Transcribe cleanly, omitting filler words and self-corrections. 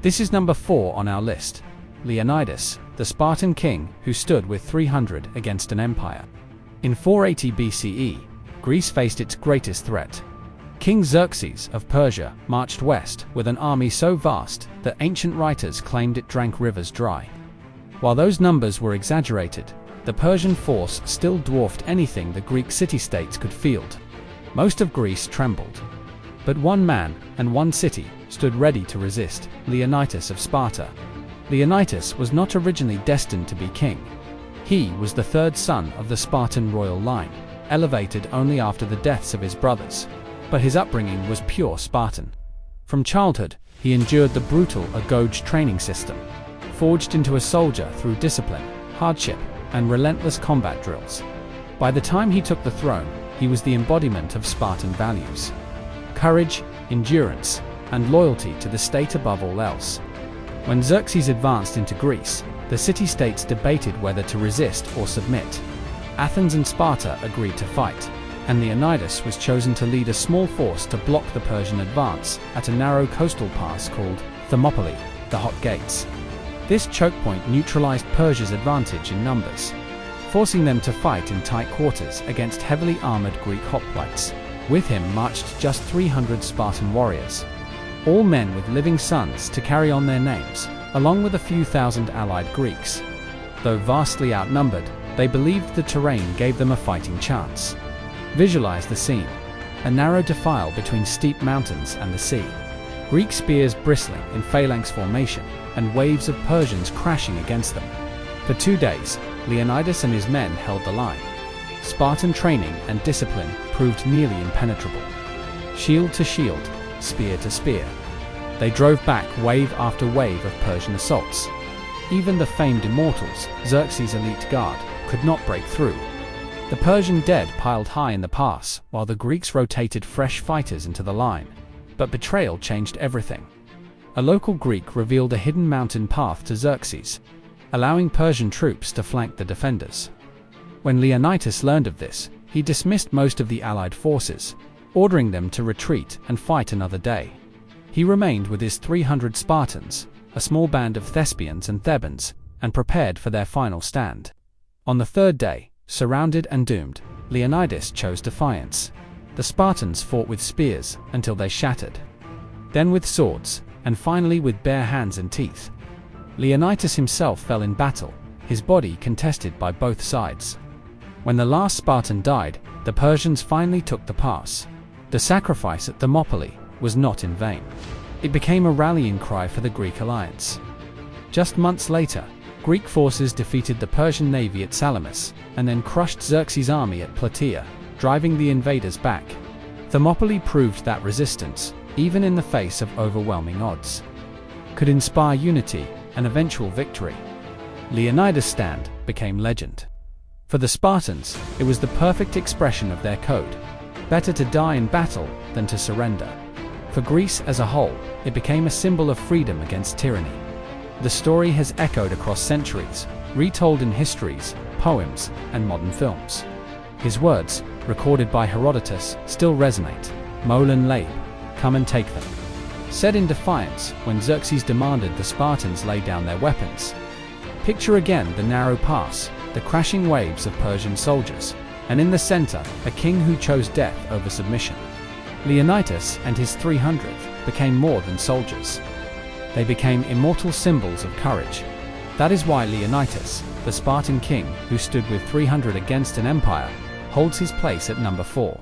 This is number 4 on our list. Leonidas, the Spartan king who stood with 300 against an empire. In 480 BCE, Greece faced its greatest threat. King Xerxes of Persia marched west with an army so vast that ancient writers claimed it drank rivers dry. While those numbers were exaggerated, the Persian force still dwarfed anything the Greek city-states could field. Most of Greece trembled. But one man and one city stood ready to resist: Leonidas of Sparta. Leonidas was not originally destined to be king. He was the third son of the Spartan royal line, elevated only after the deaths of his brothers. But his upbringing was pure Spartan. From childhood, he endured the brutal Agoge training system, forged into a soldier through discipline, hardship, and relentless combat drills. By the time he took the throne, he was the embodiment of Spartan values: courage, endurance, and loyalty to the state above all else. When Xerxes advanced into Greece, the city-states debated whether to resist or submit. Athens and Sparta agreed to fight, and Leonidas was chosen to lead a small force to block the Persian advance at a narrow coastal pass called Thermopylae, the Hot Gates. This choke point neutralized Persia's advantage in numbers, forcing them to fight in tight quarters against heavily armored Greek hoplites. With him marched just 300 Spartan warriors, all men with living sons to carry on their names, along with a few thousand allied Greeks. Though vastly outnumbered, they believed the terrain gave them a fighting chance. Visualize the scene: a narrow defile between steep mountains and the sea, Greek spears bristling in phalanx formation, and waves of Persians crashing against them. For 2 days, Leonidas and his men held the line. Spartan training and discipline proved nearly impenetrable. Shield to shield, spear to spear, they drove back wave after wave of Persian assaults. Even the famed immortals, Xerxes' elite guard, could not break through. The Persian dead piled high in the pass, while the Greeks rotated fresh fighters into the line. But betrayal changed everything. A local Greek revealed a hidden mountain path to Xerxes, allowing Persian troops to flank the defenders. When Leonidas learned of this, he dismissed most of the allied forces, ordering them to retreat and fight another day. He remained with his 300 Spartans, a small band of Thespians and Thebans, and prepared for their final stand. On the third day, surrounded and doomed, Leonidas chose defiance. The Spartans fought with spears until they shattered, then with swords, and finally with bare hands and teeth. Leonidas himself fell in battle, his body contested by both sides. When the last Spartan died, the Persians finally took the pass. The sacrifice at Thermopylae was not in vain. It became a rallying cry for the Greek alliance. Just months later, Greek forces defeated the Persian navy at Salamis, and then crushed Xerxes' army at Plataea, driving the invaders back. Thermopylae proved that resistance, even in the face of overwhelming odds, could inspire unity and eventual victory. Leonidas' stand became legend. For the Spartans, it was the perfect expression of their code: better to die in battle than to surrender. For Greece as a whole, it became a symbol of freedom against tyranny. The story has echoed across centuries, retold in histories, poems, and modern films. His words, recorded by Herodotus, still resonate: "Molon Labe, come and take them," said in defiance when Xerxes demanded the Spartans lay down their weapons. Picture again the narrow pass, the crashing waves of Persian soldiers, and in the center, a king who chose death over submission. Leonidas and his 300 became more than soldiers. They became immortal symbols of courage. That is why Leonidas, the Spartan king who stood with 300 against an empire, holds his place at number 4.